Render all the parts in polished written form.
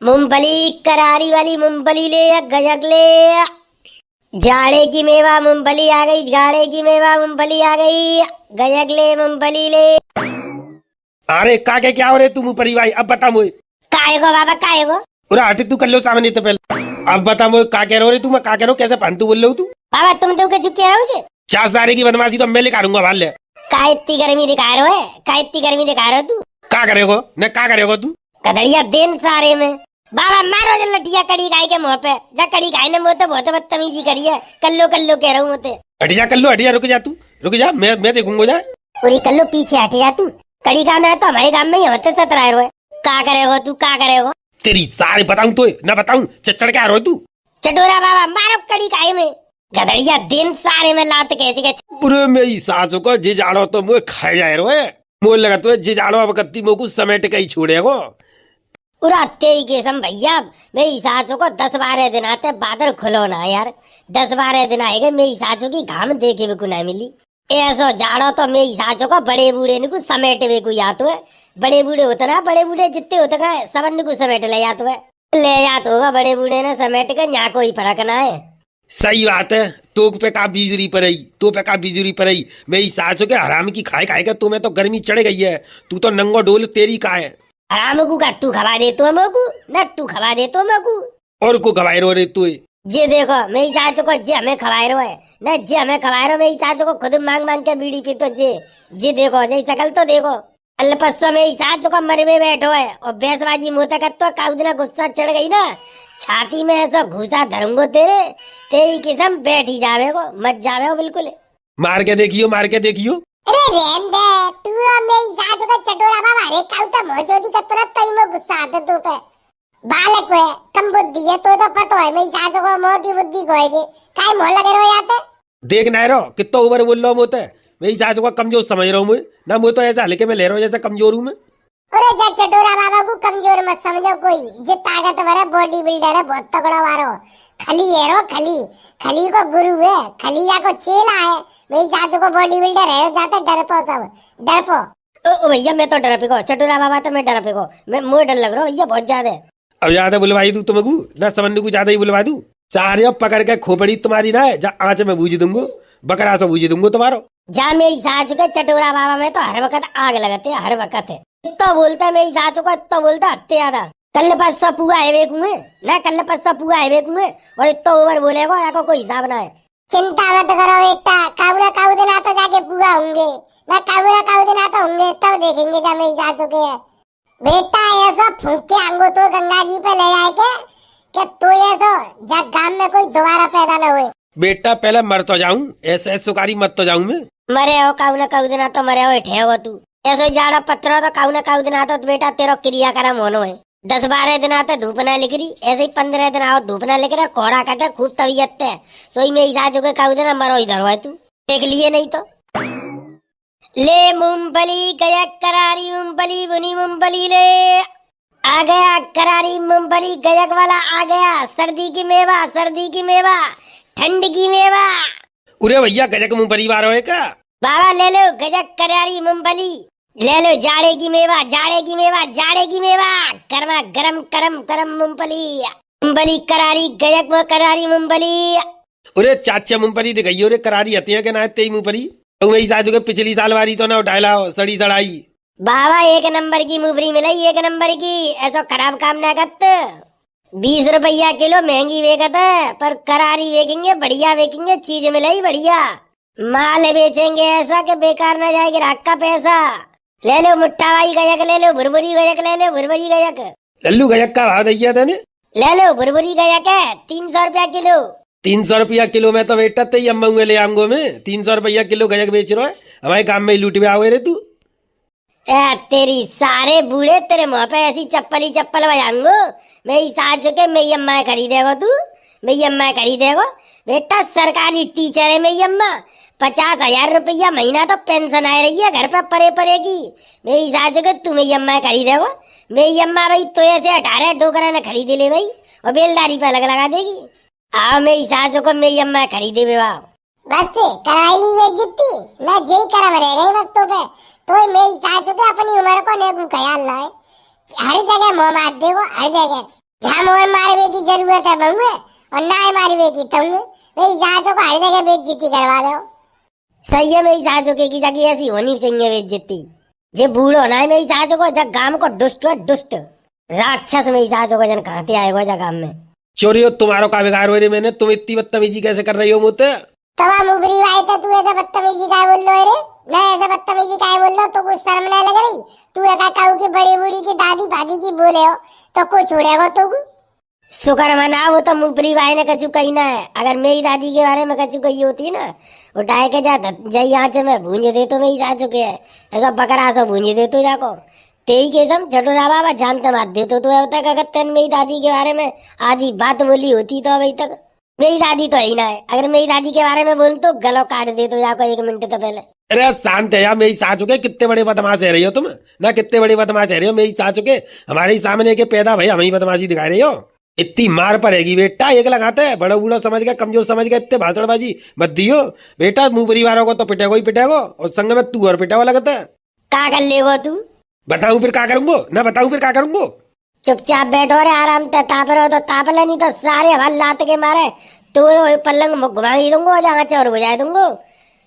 मूंगफली करारी वाली मूंगफली ले या गजक ले। जाड़े की मेवा मूंगफली आ गई, जाड़े की मेवा मूंगफली आ गई, गजक ले मूंगफली ले। अरे का क्या हो रहे तू मुँह भाई, अब बता मुझे। काहे को बाबा काहे को? अरे हटे तू कर लो सामने तो पहले, अब बता मुझे का कह रहे हो रे तू, मैं का कह रहा हूँ, कैसे फालतू बोल रहे हो तू? बाबा तुम तो के चुके हो मुझे 4 की बनवासी तो मैं लेकर आऊंगा भाल ले। का इतनी गर्मी दिखा रहे हो? का इतनी गर्मी दिखा रहे हो तू? का करेगो न का करेगो तू? कदड़िया दिन सारे में बाबा मारो जल लटिया कड़ी खाए के मुंह पे जा, कड़ी खाए ने मुंह तो बहुत बदतमीजी करी है। कल्लो कल्लो कह रहा हूँ मुझे। हट जा कल्लो, हट जा, रुक जा तू, रुक जा, मैं देखूंगा जा। पूरी कल्लो पीछे हट जा तू, कड़ी खाना है तो हमारे गांव में ही होते सतराए रहे। का करेगो तू, का करेगो? तेरी सारे बताऊं तो न बताऊं, चढ़ के आ रहा तू। चटोरा बाबा मारो कड़ी खाए में, गदड़िया दिन सारे में लात कैसे के। पूरे मेरी सासों को जे जाड़ो तो मुझे खा जाए रो, मोल लगा तो जे जाड़ो अब कत्ती मुँह को समेट के ही छोड़ेगो। उड़ाते ही केसम भैया मेरी सासों को 10-12 दिन आते, बादल खुलो ना यार। 10-12 दिन आएंगे मेरी सासों की घाम देखे भी को नहीं मिली। ऐसो जाड़ो तो मेरी सासों को बड़े बूढ़े ने को समेट वे को याद है। बड़े बूढ़े होते ना, बड़े बूढ़े जितने होते ना सबन को समेट ले जाते हुए, ले जाते होगा बड़े बूढ़े ने समेट के, यहाँ कोई फर्क ना है। सही बात है, तो पे का बिजली पर आई, तो पे का बिजली पर आई। मेरी सासों के हराम की खाए खाए के तुम्हें तो गर्मी चढ़ गई है, तू तो नंगो डोल तेरी का है। हराम को का तू खवा दे तो मोकू न, तू खवा दे तो मोकू और को खवाए रो रे तू। जे देखो मेरी सासू को जे हमें खवाए रो है न, जे हमें खवाए रो मेरी सासू को खुद मांग मांग के बीड़ी पी तो जे देखो जे शकल तो देखो। अल्पस्सो मेरी सासू को मर में बैठो है और भैंसबाजी मुँह तक तो काउदना गुस्सा चढ़ गई ना, छाती में ऐसा घुसा धरूंगो तेरे, तेरी किस्म बैठ ही जावे को, मत जावे हो बिल्कुल। मार के देखियो, मार के देखियो। अरे रहन दे तू, मेरी सासू का चटोरा बाबा रे काउता मोचोदी का तुरंत तई में गुस्सा आता तू पे। बालक है, कम बुद्धि है तो पता है मेरी सासू को मोटी बुद्धि को है जे, काहे मोह लगे रो जाते। देख ना रो कितना ऊपर बोल रहा हूँ मोते, मेरी सासू को कमजोर समझ रहा हूँ मैं ना, मुझे तो ऐसा लेके मैं ले रहा हूँ जैसे कमजोर हूँ मैं। अरे जा चटोरा बाबा को कमजोर मत समझो, कोई जो ताकतवर है बॉडी बिल्डर है, बहुत तगड़ा वारो खली है रो, खली खली को गुरु है, खलिया को चेला है। मेरी सासू को बॉडी बिल्डर है जाते डरपो सब डरपो। ओ भैया मैं तो डर पे चटोरा बाबा तो मैं डर पे मैं मुझे डर लग रहा भैया बहुत ज्यादा। अब ज्यादा बुलवाई दू तुमको ना, समझने को ज्यादा ही बुलवा दू। सारे पकड़ के खोपड़ी तुम्हारी ना है, जा आँच में बूझ दूंगो, बकरा से बूझ दूंगो तुम्हारो। जा मेरी सासू के चटोरा बाबा में तो हर वक्त आग लगाते हैं, हर वक्त है तो बोलता है मेरी सासू को, तो बोलता हत्ते ज्यादा। कल परसों पुआ है बेकूंगे ना, कल परसों पुआ है बेकूंगे और इतना ओवर बोलेगा या कोई हिसाब ना है। चिंता मत करो बेटा, काबुला काबू दिन आता जाके पुआ होंगे ना, काबुला काबू दिन आता होंगे तब देखेंगे जा मेरी सासू के। बेटा ऐसा फूक के आंगो तो गंगा जी पे ले जाए के तू ऐसा जब गांव में कोई दोबारा पैदा न हुए। बेटा पहले मर तो जाऊं, ऐसे सुकारी मत तो जाऊं मैं। मरे हो काऊ न काऊ दिन तो मरे हो ठे हो तू, ऐसो जाड़ा पत्थर तो काऊ न काऊ दिन तो बेटा तेरा क्रियाक्रम होनो है। 10-12 दिन आते धूप ना लिख रही, ऐसे ही 15 दिन आओ धूप ना लिख रहा, कोहरा कटे खूब तबीयत है, सोई में सासू के काऊ दिन मरो इधर हो तू, देख लिए नहीं तो। ले मूंगफली गया करारी मूंगफली बुनी मूंगफली ले, आ गया करारी मूंगफली गजक वाला आ गया, सर्दी की मेवा, सर्दी की मेवा, ठंड की मेवा। उरे भैया गजक मुँह परिवार हो का बाबा ले लो गजक करारी मूंगफली, ले लो जाड़े की मेवा, जाड़े की मेवा, जाड़े की मेवा, गर्मा गरम करम करम मूंगफली, मूंगफली करारी गजक में करारी मूंगफली। उरे चाचा मुँहपरी दिखाई रे, करारी हती है के ना तेई मुँहपरी, तो मेरी सासू के पिछली साल वारी तो ना उठाला सड़ी सड़ाई। बाबा 1 नंबर की मुबरी मिलाई, 1 नंबर की, ऐसा खराब काम ना करत। 20 रुपया किलो महंगी बेचत है, पर करारी बेचेंगे बढ़िया, बेचेंगे चीज मिलाई बढ़िया, माल बेचेंगे ऐसा कि बेकार न जाएगी राख का पैसा। ले लो मुट्ठा भाई गजक, ले लो भुरभुरी गजक, ले लो भुरभुरी गजक। लल्लू गजक का भाव दिया था ने, ले लो भुरभुरी गजक है 300 रुपया किलो। 300 रुपया किलो में तो बेटा तई अम्मा ले आऊंगो मैं, 300 रुपया किलो गजक बेच रहा है, हमारे काम में लूट में आओ रे तू। तेरी सारे बूढ़े तेरे मुँह पे ऐसी चप्पल ही चप्पल बजाऊंगो, मेरी सासू के मेरी अम्मा खरीदेगो तू, मेरी अम्मा खरीदेगो। बेटा सरकारी टीचर है मेरी अम्मा, 50,000 रुपया महीना तो पेंशन आ रही है घर पे परे परे की, मेरी सासू के तू मेरी अम्मा खरीदेगो। मेरी अम्मा भाई तो ऐसे 18 डोकरा न खरीदे ले भाई और बेलदारी पे अलग लगा देगी। आओ मेरी सासू को मेरी अम्मा खरीदे बेवाओ, बस कराई ली जितनी न जेई करम रह गई वक्तों पे, तो मेरी सासू के अपनी उम्र को नेक ख्याल लाए, हर जगह मुँह मार देगो, हर जगह। झामोर मारवे की जरूरत है बहुए और ना मारवे की तुम मेरी सासों को हर जगह बेइज्जती करवा दो। सही है, मेरी सासों की जाके ऐसी होनी चाहिए बेइज्जती। जे बूढ़ो ना है मेरी सासों को, जब गांव को दुष्ट है दुष्ट राक्षस मेरी सासों को जन कहते आएगा जा गांव में। चोरी हो तुम्हारो का बिगाड़ हो रे मैंने, तुम इतनी बदतमीजी कैसे कर रही हो मुझसे? तवा मुबरी भाई तो तू ऐसा बदतमीजी काय बोल लो रे? मैं ऐसा बदतमीजी काय बोल लो तो कुछ शर्म नहीं लग रही? तू ऐसा कहू की बड़ी बूढ़ी की दादी भादी की बोले हो तो कुछ छोड़ेगा तो शुक्र मना, वो तो मुबरी भाई ने कछु कही ना है। अगर मेरी दादी के बारे में कछु कही होती ना उठाए के जा जाई आंच में भूंज दे तो मेरी जा चुके है ऐसा बकरा सो भूंज दे तो जाको तेरी केसम छठोरा बाबा जानते मात दे तो होता है। अगर तेन मेरी दादी के बारे में आधी बात बोली होती तो अभी तक मेरी दादी तो ही ना है। अगर मेरी दादी के बारे में बोल तो गलो काट दे तो जाको 1 मिनट तो पहले। अरे शांत है यार, मेरी सासू के कितने बड़े बदमाश है रही हो तुम ना, कितने बड़े बदमाश है रही हो मेरी सासू के। हमारे सामने के पैदा भाई हम ही बदमाशी दिखा रही हो। इतनी मार पड़ेगी बेटा, एक लगाते है बड़ा बूढ़ा समझ गया कमजोर समझ गया, इतने भाषणबाजी मत दियो बेटा। मुंह परिवारों को तो पिटेगो ही पिटेगो और संग में तू और पिटेवा लगता है। का कर लेगो तू? बताऊ फिर क्या करूंगो ना, बताऊ फिर क्या करूंगो? चुपचाप बैठो रे आराम से, ताप रहो तो ताप ले, नहीं तो सारे हल लात के मारे तो पलंग घुमा ही दूंगो जहाँ चौर बुझा दूंगो।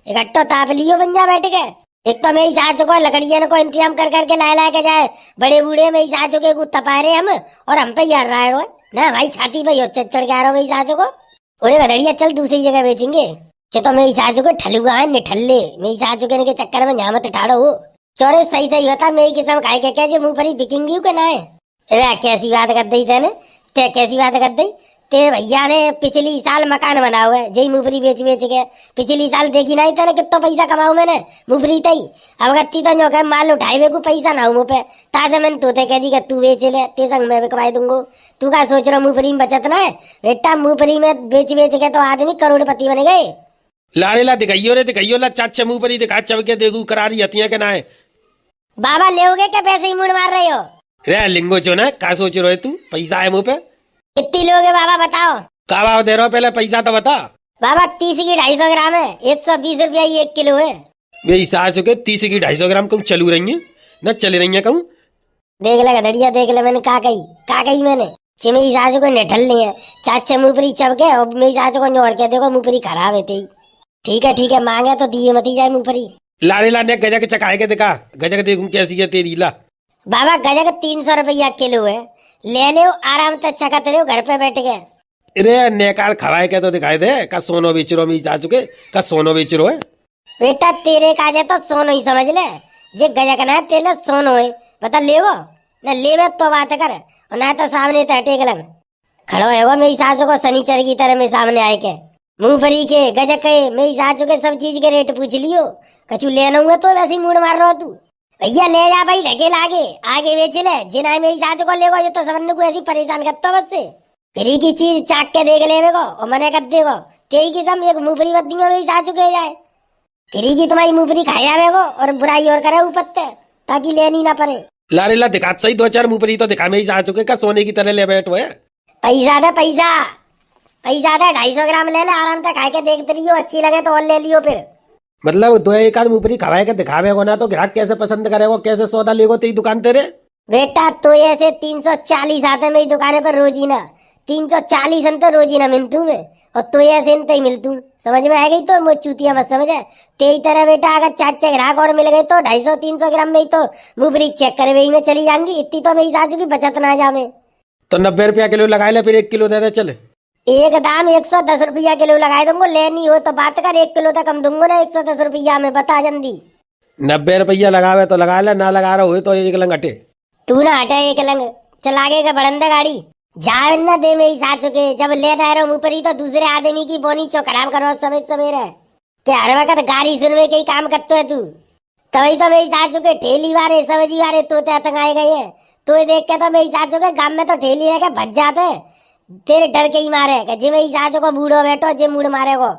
इकट्ठो ताप लियो बन जा बैठ के। एक तो मेरी सासू को लकड़ियां को इंतजाम कर करके ला के जाए, बड़े बूढ़े मेरी सासू के को तपाए रहे हम और हम पे यार रहा है ना भाई छाती पे चढ़ के आ रहा हो मेरी सासू को। बोले गधड़िया चल दूसरी जगह बेचेंगे। तो मेरी सासू को ठलुआ है निठल्ले, मेरी सासू के चक्कर में यहाँ मत ठाड़ो हो। चोरे सही सही बता मेरी किस्म खाए के क्या मुंह पर बिकेंगी के ना है? अरे कैसी बात कर दी तेने, ते कैसी बात कर दी? तेरे भैया ने पिछली साल मकान बना हुआ है जय मुफरी बेच बेच के। पिछली साल देखी नहीं तेने कितना पैसा कमाऊ मैंने मुफरी तई। अब गत्ती तो जो माल उठाए वे को पैसा ना हो मुँह पे ताजा मैंने तोते कह दी तू बेच ले ते संग मैं कमाई दूंगो। तू क्या सोच रहा मुफरी में बचत ना है बेटा? मुफरी में बेच बेच के तो आदमी करोड़पति बन गए। लारे ला दिखाइयो रे दिखाइयो ला चाचा मुंह पर ही दिखा चब के देखू करारी हतिया के ना है। बाबा ले क्या पैसे ही मुड़ मार रहे हो? रे लिंगो चो ना क्या सोच रहे तू? पैसा है मुँह पे? कितनी लोगे बाबा बताओ? क्या भाव दे रहे हो पहले पैसा तो बता। बाबा 30 की 250 ग्राम है, 120 रुपया 1 किलो है। मेरी सासू के 30 की 250 ग्राम कहूँ चलू रही है न चल रही है कहूँ? देख ले गधड़िया देख ले, मैंने का कही मैंने मेरी सासू को निठल नहीं है चाचे मुफरी चब के और मेरी सासू को और क्या देखो मुफरी खराब है तेई। ठीक है मांगे तो दिए मती जाए मुफरी। लारे ला ने गजक चकाए के दिखा, गजक देखूं कैसी है तेरी ला। बाबा गजक 300 रुपया किलो है, ले ले आराम से चकत रहे घर पे बैठ के। अरे नेकाल खवाए के तो दिखाई दे का सोनो बेच रो मेरी सासू के का सोनो बेच रो है। बेटा तेरे काजे तो सोनो ही समझ ले, जे गजक ना तेरे सोनो है बता लेवो न लेवे तो बात कर और ना तो सामने तो हटेक लग खड़ो है वो मेरी सासू को शनिचर की तरह में सामने आए के मूंगफली के गजक के मेरी सासू के सब चीज के रेट पूछ लियो। कछु लेना हुआ तो वैसे मूड मार रहा तू। भैया ले जा भाई ढकेल आगे बेच ले जिना मेरी सासू को लेगो ये तो सबन को ऐसी परेशान करता बस से। फ्री की चीज चाक के देख ले को और मने कर देगो तेरी की सम एक मूंगफली बत्ती मेरी सासू के जाए। फ्री की तुम्हारी मूंगफली खाया वेगो और बुराई और करे ऊपर ताकि लेनी ना पड़े। लारे ला दिखा सही 2-4 मूंगफली तो दिखा मेरी सासू के का सोने की तरह ले बैठो है। पैसा दे पैसा 250 ग्राम ले ले आराम से खाए के देखते रहियो, अच्छी लगे तो और ले लियो फिर। मतलब 2-1 आध मूंगफली खवाए के दिखावेगो ना तो ग्राहक कैसे पसंद करेगो, कैसे सौदा लेगो तेरी दुकान तेरे? बेटा तो ऐसे 340 आते मेरी दुकान पर रोजीना 340 अंत रोजीना मिलतू में और तो ऐसे इंत ही मिलतू। समझ में आ गई तो मो चूतिया मत समझे तेरी तरह बेटा। अगर 4 ग्राहक और मिल गए तो 250-300 ग्राम में ही तो मूंगफली चेक करे वही में चली जाऊंगी। इतनी तो मेरी सासू की बचत ना जामे। तो 90 रुपया किलो लगा ले, फिर 1 किलो दे दे चले। एक दाम 110 रुपया किलो लगा दूंगो, लेनी हो तो बात कर 1 किलो तक कम दूंगो ना 110 रुपया में बता जल्दी। 90 रुपया लगावे तो लगा ले, ना लगा रहा हो तो 1 लंग हटे। तू ना हटे 1 लंग चल आगे का बड़ंदा गाड़ी जाए न दे मेरी सासू के। जब ले जा रहे हो ऊपरी तो दूसरे आदमी की बोनी चो खराब करो समय सवेरे क्या हर वक्त गाड़ी सुनवे के ही काम करते है तू। तभी तो मेरी सासू के ठेली वाले सब्जी वाले तोते आतंकाए गए हैं। तो देख के तो मेरी सासू के गांव में तो ठेली है भज जाते तेरे डर के ही मारे जे मेरी सासू को बूढ़ो बैठो जे मूड मारे को।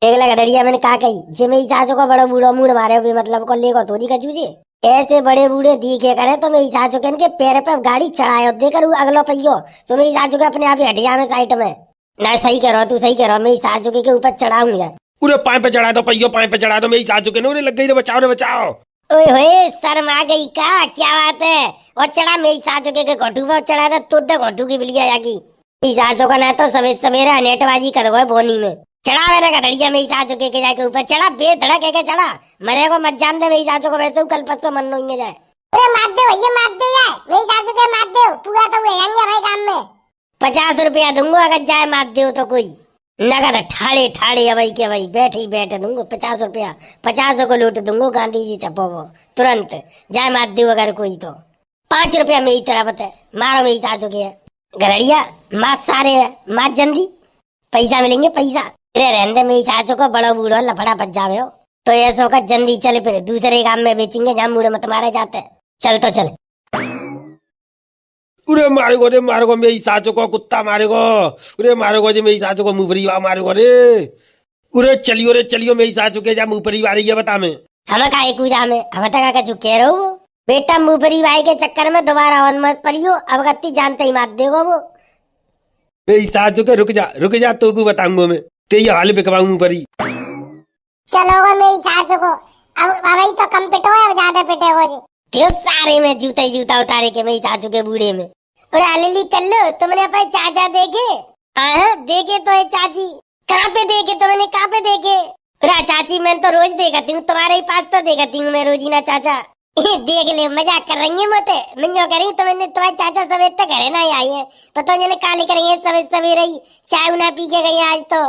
एक लगा दड़िया मैंने कहा कही जे मेरी सासू को बड़ो बूढ़ो मूड मारे भी मतलब को लेगो थोड़ी कचूजे ऐसे बड़े बूढ़े दिखे करे तो मेरी सासू के पैर पे गाड़ी चढ़ाए देकर अगलो पहियो तो मेरी सासू के अपने आप ही हटिया में साइड में ना। सही करो तू सही करो, मेरी सासू के ऊपर चढ़ाऊंगा। पूरे पाए पे चढ़ा दो पहियो, पाए पे चढ़ा दो मेरी सासू के। नो रे लग गई रे बचाओ रे बचाओ। ओए होए शर्म आ गई का? क्या बात है? और चढ़ा मेरी सासू के घोटू पर चढ़ा था तो घोटू की बिलिया जागी। मेरी सासू का ना तो सवेरे सवेरे नेटबाजी करो है बोनी में। चढ़ा मैंने गधड़िया मेरी सासू के जाके ऊपर चढ़ा बेधड़क के चढ़ा। मरे को मत जान दे मेरी सासू को, वैसे कल परसों मन होंगे जाए। अरे मार दे भैया मार दे जाए मेरी सासू के मार दे पूरा तो हुए भाई काम में। 50 रुपया दूंगा अगर जाए मार दे तो कोई नगद ठाड़े ठाड़े अवई के अवई बैठे ही बैठे दूंगो 50 रुपया 50 को लूट दूंगो गांधी जी चपो वो तुरंत जाए मार दो अगर कोई तो 5 रुपया मेरी तरफ है मारो मेरी सासू के गरड़िया मात सारे है मात जल्दी पैसा मिलेंगे पैसा। अरे रहने मेरी सासू को बड़ो बूढ़ो लफड़ा बच जावे हो तो ऐसा का जल्दी चले फिर दूसरे काम में बेचेंगे जहाँ बूढ़े मत मारे जाते। चल तो चल। उरे मारेगो मेरी सासू को कुत्ता मारेगो। उरे मारेगो जी मेरी सासू को मुंह परिवार मारेगो रे। उरे चलियो मेरी सासू के जा मुंह परिवार रही है बता में हमें का एक में हमें तक का कह रहे हो बेटा मुंह परिवार के चक्कर में दोबारा और मत परियो अब गत्ती जानते ही मार देगो वो। मेरी सासू के रुक जा तो को बताऊंगा मैं तेरी हाल बिकवाऊं मुंह परी। चलोगे मेरी सासू को अब तो कम पिटो है ज्यादा पिटेगो जी सारे में जूता उतारे के मेरी सासू के बूढ़े में। और अली कर लो तुमने अपने चाचा देखे? हाँ देखे तो है चाची। कहाँ पे देखे तुमने कहाँ पे देखे? अरे चाची मैं तो रोज देखती हूँ तुम्हारे ही पास तो देखती हूँ मैं रोजीना चाचा। देख ले मजाक कर रही है मोते मैं जो कह रही तो मैंने तुम्हारे चाचा सवेरे तक घरे ना आई है पता नहीं काली करेंगे सवेरे ही चाय ना पी के गई आज तो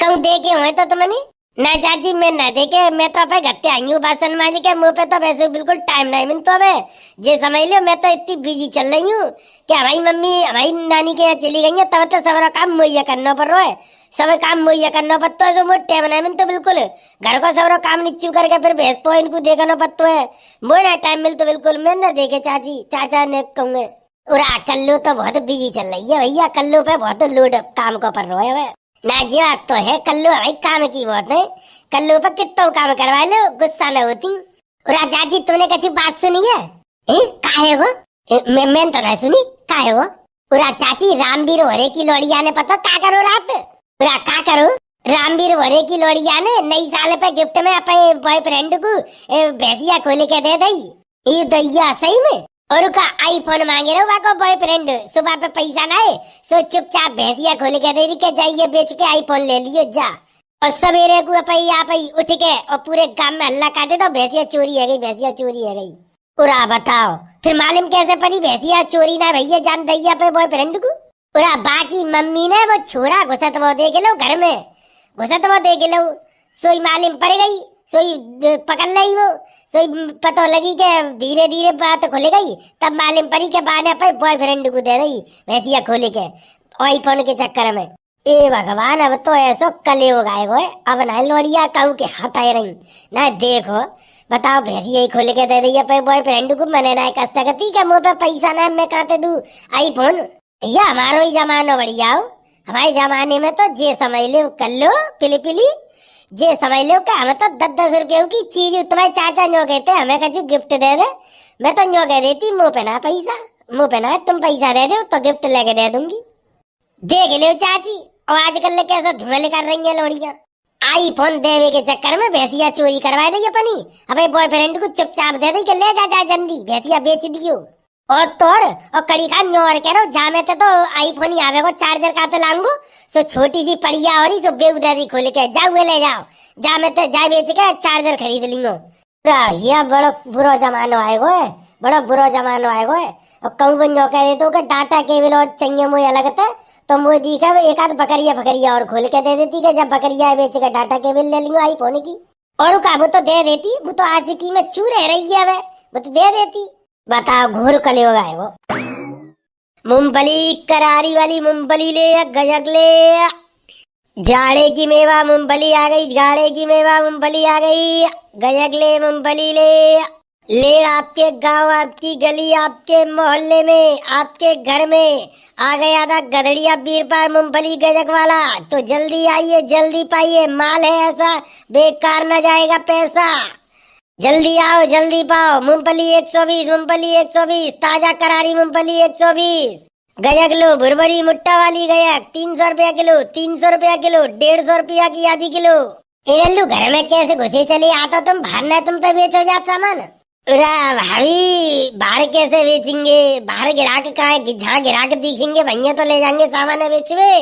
कहूँ देखे हुए तो तुमने ना चाची मैं ना देखे मैं तो अपने घर आई हूँ बासन माज के मुँह पे तो वैसे बिल्कुल टाइम नहीं मिलता है जे समझ लो मैं तो इतनी बिजी चल रही हूँ कि हमारी मम्मी हमारी नानी के यहाँ चली गई है तब तो सारा काम मुहैया करना पड़ रहा है सब काम मुहैया करना पड़ता है जो टाइम नहीं मिलता बिल्कुल घर को सारा काम नीचू करके फिर भैंस पो इनको देखना पड़ता है मुझे ना टाइम मिलता बिल्कुल मैं ना देखे चाची चाचा ने कहूँगे। और कल्लू तो बहुत बिजी चल रही है भैया कल्लू पे बहुत लोड काम को पड़ रहा है ना जी बात तो है कल्लू भाई काम की बहुत है कल्लू पर कितना काम करवा लो गुस्सा न होती। और चाची तुमने कच्ची बात सुनी है काहे वो मैं तो नहीं सुनी काहे वो। और चाची रामवीर होरे की लोड़िया ने पता क्या करो रात पूरा क्या करो रामवीर होरे की लोड़िया ने नई साल पे गिफ्ट में अपने बॉयफ्रेंड को भैंसिया खोल के दे दी ये दैया सही में। और का आईफोन मांगे रहो वाको बॉयफ्रेंड सुबह पे पैसा ना है सो चुपचाप भैंसिया खोल के दे दी के जाइए बेच के आईफोन ले लियो जा। और सवेरे को आप उठ के और पूरे गांव में हल्ला काटे तो भैंसिया चोरी है गई। उरा बताओ फिर मालूम कैसे पड़ी भैंसिया चोरी ना भैया जान दैया पे बॉयफ्रेंड को। उरा बाकी मम्मी ने वो छोरा घुसत वो देख लो घर में घुसत वो देख लो सोई मालूम पड़ गई सोई पकड़ ली वो सोई पता लगी के धीरे धीरे बात खुल गई तब मालूम पड़ी के बाद पे बॉयफ्रेंड को दे रही भैंसिया खोले के आईफोन के चक्कर में। ए भगवान अब तो ऐसा कले हो गए हो अब ना लोड़िया कहू के हाथ आए रही ना देखो बताओ भैंसिया ही खोल के दे रही पे बॉयफ्रेंड को मने ना कर सकती के मुँह पे पैसा ना मैं कहते दू आईफोन या हमारो ही जमानो बढ़िया हो हमारे जमाने में तो जे समझ लो कर लो पिली जे समझ लो कि हमें तो 10-10 रुपयों की चीज तुम्हारे चाचा न्यो कहते हमें कछु गिफ्ट दे दे मैं तो न्यो कह देती मुँह पे ना तुम पैसा दे दो तो गिफ्ट लेके दे दूंगी। देख लो चाची और आजकल कैसा धुआं लेकर रही है लोड़िया आईफोन देवे के चक्कर में भैंसिया चोरी करवा दी अपनी अबे बॉयफ्रेंड को चुपचाप दे दी कि ले जा जल्दी भैंसिया बेच दियो। और तोर और कड़ी का न्योर करो जामे तो आईफोन ही आवेगो चार्जर का तो लांगो सो छोटी सी पड़िया और सो बेउदारी खोल के जाओ ले जाओ जामे तो जा बेच के चार्जर खरीद लिंगो। ये बड़ो बुरो जमानो आएगो है बड़ो बुरो जमानो आएगो है। और कहूँ बन कह देते हो कि डाटा केबल और चाहिए मुझे अलग था तो मुझे दिखा एक आध बकरिया और खोल के दे देती कि जब बकरिया बेच के डाटा केबल ले लिंगो आईफोन की। और का वो तो दे देती वो तो आज की में चू रह रही है वो तो दे देती। बताओ घोर कले हो गए वो मूंगफली करारी वाली मूंगफली ले गजक ले जाड़े की मेवा मूंगफली आ गई जाड़े की मेवा मूंगफली आ गई गजक ले मूंगफली ले आपके गांव आपकी गली आपके मोहल्ले में आपके घर में आ गया था गधड़िया बीरपार मूंगफली गजक वाला तो जल्दी आइए जल्दी पाइए माल है ऐसा बेकार न जाएगा पैसा जल्दी आओ जल्दी पाओ मूंगफली 120 ताजा करारी मूंगफली 120 गजक लो भुरभरी मुट्टा वाली गजक 300 रुपया किलो 150 रुपया की आधी किलो ए लल्लू घर में कैसे घुसे चले आता तुम भरना तुम पे बेचो जा सामान। अरे भाई बाहर कैसे बेचेंगे, बाहर गिराक कहाँ है, जहाँ गिराक दिखेंगे भैया तो ले जाएंगे सामान बेचवे।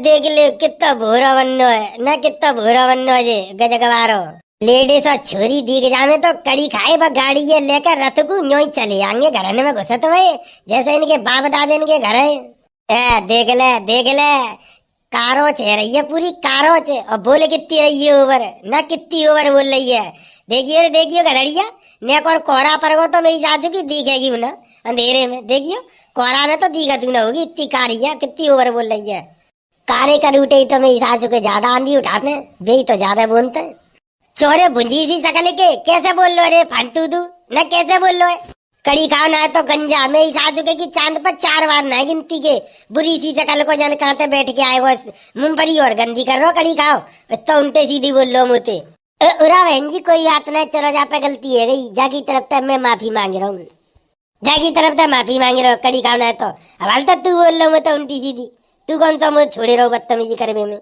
देख ले कितना भूरा बन्नो है ना, कितना भूरा बन्नो है जे गजगवारो। लेडीज और छोरी दिख जाने तो कड़ी खाए बा गाड़ी ये लेकर रथ को यूं ही चले आएंगे घर में घुसत हुए जैसे इनके बाप दादे इनके घर है। देख ले कारोच है रही है, पूरी कारोच है। और बोले कितनी रही है ओवर ना, कितनी ओवर बोल रही है। देखियो गधड़िया नेक और कोहरा पर वो तो मेरी सासू की दिखेगी ना अंधेरे में। देखियो कोहरा में तो दिखत ना होगी, इतनी कारी है, कितनी ओवर बोल रही है। कारे कर उठे ही तो मेरी सासू के ज्यादा आंधी उठाते वे तो ज्यादा बोलते हैं। चोरे भुंजी सी शकल के कैसे बोल लो रे फांटू तू न, कैसे बोल लो है। कड़ी खाओ ना तो गंजा मेरी सासू के की चांद पर 4 बार ना गिनती के। बुरी सी शकल को जन कहां बैठ के आए वो मुंह और गंदी कर रो। कड़ी खाओ तो उल्टे सीधी बोल लो मुझे। उरा बहन जी कोई बात नहीं, चलो जा पे गलती है गई, जाकी तरफ तक मैं माफी मांग रहा हूँ, जाकी तरफ तक माफी मांग रहा हूँ। कड़ी खाओ ना तो हवाल तक तू बोल लो मैं तो उल्टी सीधी, तू कौन सा मुझे छोड़े रहो बदतमीजी करवे में।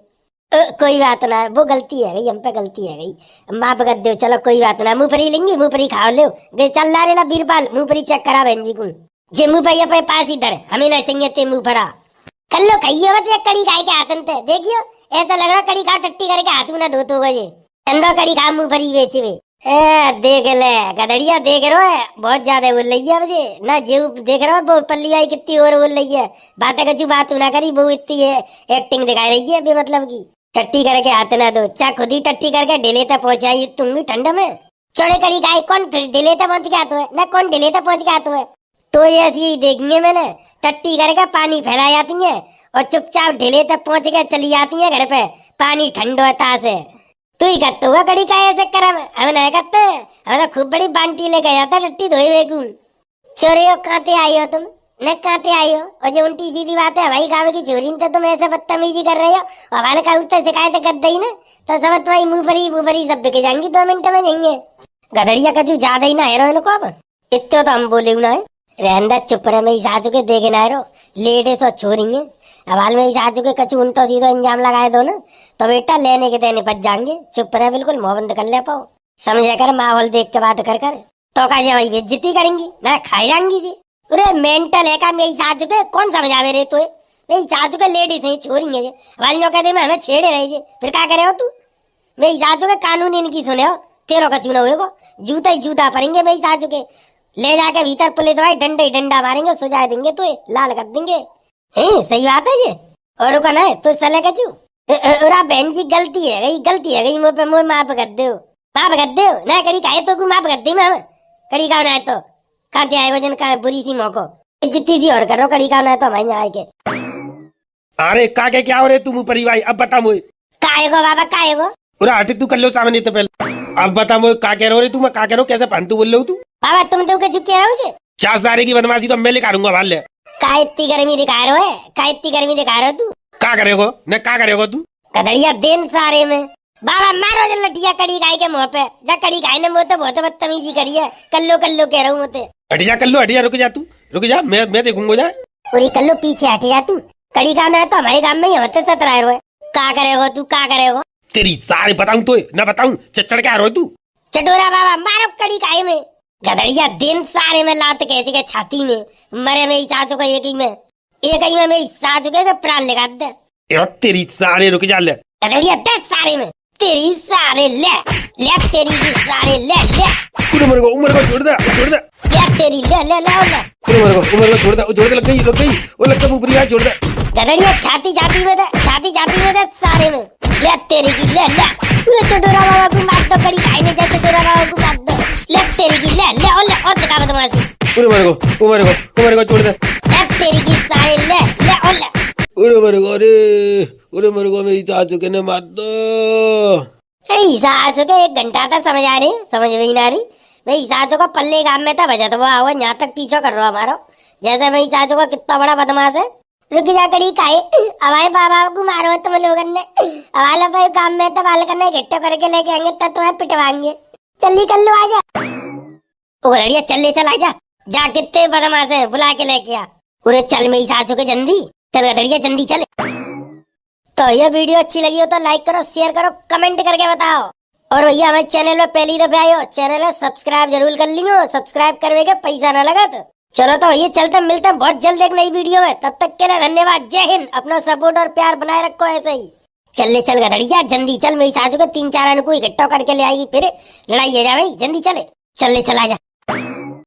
कोई बात ना, वो गलती है गई, हम पे गलती है गई, माफ कर दो। चलो कोई बात ना, मुंह फरी लेंगी, मुंह फरी खाओ लो। चल ला रे ला बीरपाल मुंह फरी चेक करा बहन जी को, जे मुंह पर पे पास इधर हमें ना चाहिए ते मुंह फरा। कल लो कहिए बत कड़ी खाए के हाथन ते देखियो ऐसा लग रहा कड़ी खा टट्टी करके हाथ में ना धोतो गए अंदर कड़ी खा मुंह फरी बेचे वे। देख ले गदड़िया देख रहा है बहुत ज्यादा बोल रही है मुझे ना, जेऊ देख रहा है वो पल्ली आई कितनी और बोल रही है। बातें कचू बात ना करी, वो इतनी है एक्टिंग दिखाई रही है बेमतलब की। टट्टी करके हाथ ना दो, चा खुद ही टट्टी करके ढिले तक पहुंचाई तुम भी ठंड में। चौड़े कड़ी गाय कौन ढिले तक पहुंच के आते है ना, कौन ढिले तक पहुंच के आते है। तो ऐसी देखेंगे मैंने टट्टी करके पानी फैला जाती है और चुपचाप ढिले तक पहुंच के चली जाती है घर पे, पानी ठंडो होता से। तू ही करते हुआ कड़ी का ऐसे कर हमें नहीं करते, हमें खूब बड़ी बांटी लेके जाता टट्टी धोई बेगुन। चोरे हो कहते आई हो तुम न, कहते आई हो और जो उल्टी सीधी बात है भाई गाँव की चोरी तो तुम ऐसे बदतमीजी कर रहे हो और हमारे का उत्तर शिकायत कर दी ना तो सब तुम्हारी मुंह भरी सब बिके जाएंगी 2 मिनट में जाएंगे। गधड़िया का जो ज्यादा ही ना है इनको अब इतने तो हम बोले ना है। रहंदा चुप रहे मेरी सासू के देखे ना रो लेडीज और छोरी है हवाल में सासू के कचू उल्टो सीधो इंजाम लगाए दो ना तो बेटा लेने के देने बच जाएंगे। चुप रहे बिल्कुल मुंह बंद कर ले पाओ, समझे कर माहौल देख के बात कर तो का भाई बेइज्जती करेंगी ना खाई जाएंगी जी। अरे मेंटल है का मेरी सासू के कौन समझावे रे तो मेरी सासू के लेडीज है छोरी है वालियों कहते मैं हमें छेड़े रहे जे फिर क्या करे हो तू। मेरी सासू के कानून इनकी सुने हो तेरो का चुना हुए जूता ही जूता पड़ेंगे मेरी सासू के, ले जाके भीतर पुलिस भाई डंडा ही डंडा मारेंगे सुझा देंगे तो लाल कर देंगे। सही बात है ये और का ना तो सले कचू बहन जी गलती है गई मुँह पे मुँह माफ कर दो ना कड़ी खाए तो माफ कर दी मैं कड़ी खाओ ना तो खाते आए जन का बुरी सी मौको जितनी सी और करो कड़ी खाओ ना तो हमारे यहाँ आए के। अरे का क्या हो रहे तुम ऊपरी भाई अब बता मुझे काएगो बाबा काएगो पूरा हटे तू कर लो सामने तो पहले अब बता मुझे का कह रहे हो तुम का कह रहे हो कैसे फालतू बोल रहे हो तू बाबा तुम तो चुप कह रहे हो 4 सारे की बदमाशी तो मैं लेकर आऊंगा भाल ले। का इतनी गर्मी दिखा रहे हो का इतनी गर्मी दिखा रहे हो तू का करेगो न का करेगो तू कदड़िया दिन सारे में बाबा मारो जल लटिया कड़ी गाय के मुंह पे जा कड़ी गाय ने मुंह तो बहुत बदतमीजी करी है कल्लो कह रहा हूँ मुझे हट जा कल्लो हट जा रुक जा मैं देखूंगा जा पूरी कल्लो पीछे हट जा तू कड़ी गाँव में तो हमारे गाँव में ही होते 17 रहे का करेगो तू का करेगो तेरी सारी बताऊं तो न बताऊं चढ़ के आ रहा तू चटोरा बाबा मारो कड़ी गाय में गदड़िया दिन सारे में लात कैसे के छाती में मरे मेरी सासू को एक ही में मेरी सासू के प्राण लगा दे तेरी सारे रुक जा ले गदड़िया 10 सारे में तेरी सारे ले तेरी की सारे ले उम्र को छोड़ दे ले तेरी ले उम्र को छोड़ दे लग गई वो लग गई ऊपरी छोड़ दे गदड़िया छाती में दे सारे में ले तेरी की ले चटोरा बाबा को मार दो कड़ी खाई में जा चटोरा बाबा को मार दो ले तेरी की ले और दिखा बदमाशी उम्र को छोड़ दे ले तेरी की सारे ले मेरे को मेरी सासू के ने मार दो सासू के 1 घंटा था समझ में ना रही मेरी सासू का पल्ले गांव में था बजट वो आवा यहाँ तक पीछा कर रहा हमारा जैसे मेरी सासू का कितना बड़ा बदमाश है। रुक जा कड़ी खाए हमारे बाबा को मारो तुम लोगों ने हमारे भाई काम में तो बाल करने घट्टे करके लेके आएंगे तब तुम्हें पिटवाएंगे। चल कर लो आजा लड़िया चल आजा जा कितने बदमाश है बुला के लेके आ पूरे चल मेरी सासू के जल्दी चल गड़िया जल्दी चले तो ये वीडियो अच्छी लगी हो तो लाइक करो, शेयर करो, कमेंट करके बताओ। और भैया हमारे चैनल में पहली दफे आए हो, चैनल है सब्सक्राइब जरूर कर लियो, सब्सक्राइब करवे के पैसा ना लगा। तो चलो तो भैया चलते मिलते हैं बहुत जल्द एक नई वीडियो में, तब तक के लिए धन्यवाद। जय हिंद। अपना सपोर्ट और प्यार बनाए रखो ऐसे ही। चल गधड़िया जल्दी चल, मेरी सासू के 3-4 आने को इकट्ठा करके ले आएगी, फिर लड़ाई हो जाए। जल्दी चले, चल आ जा।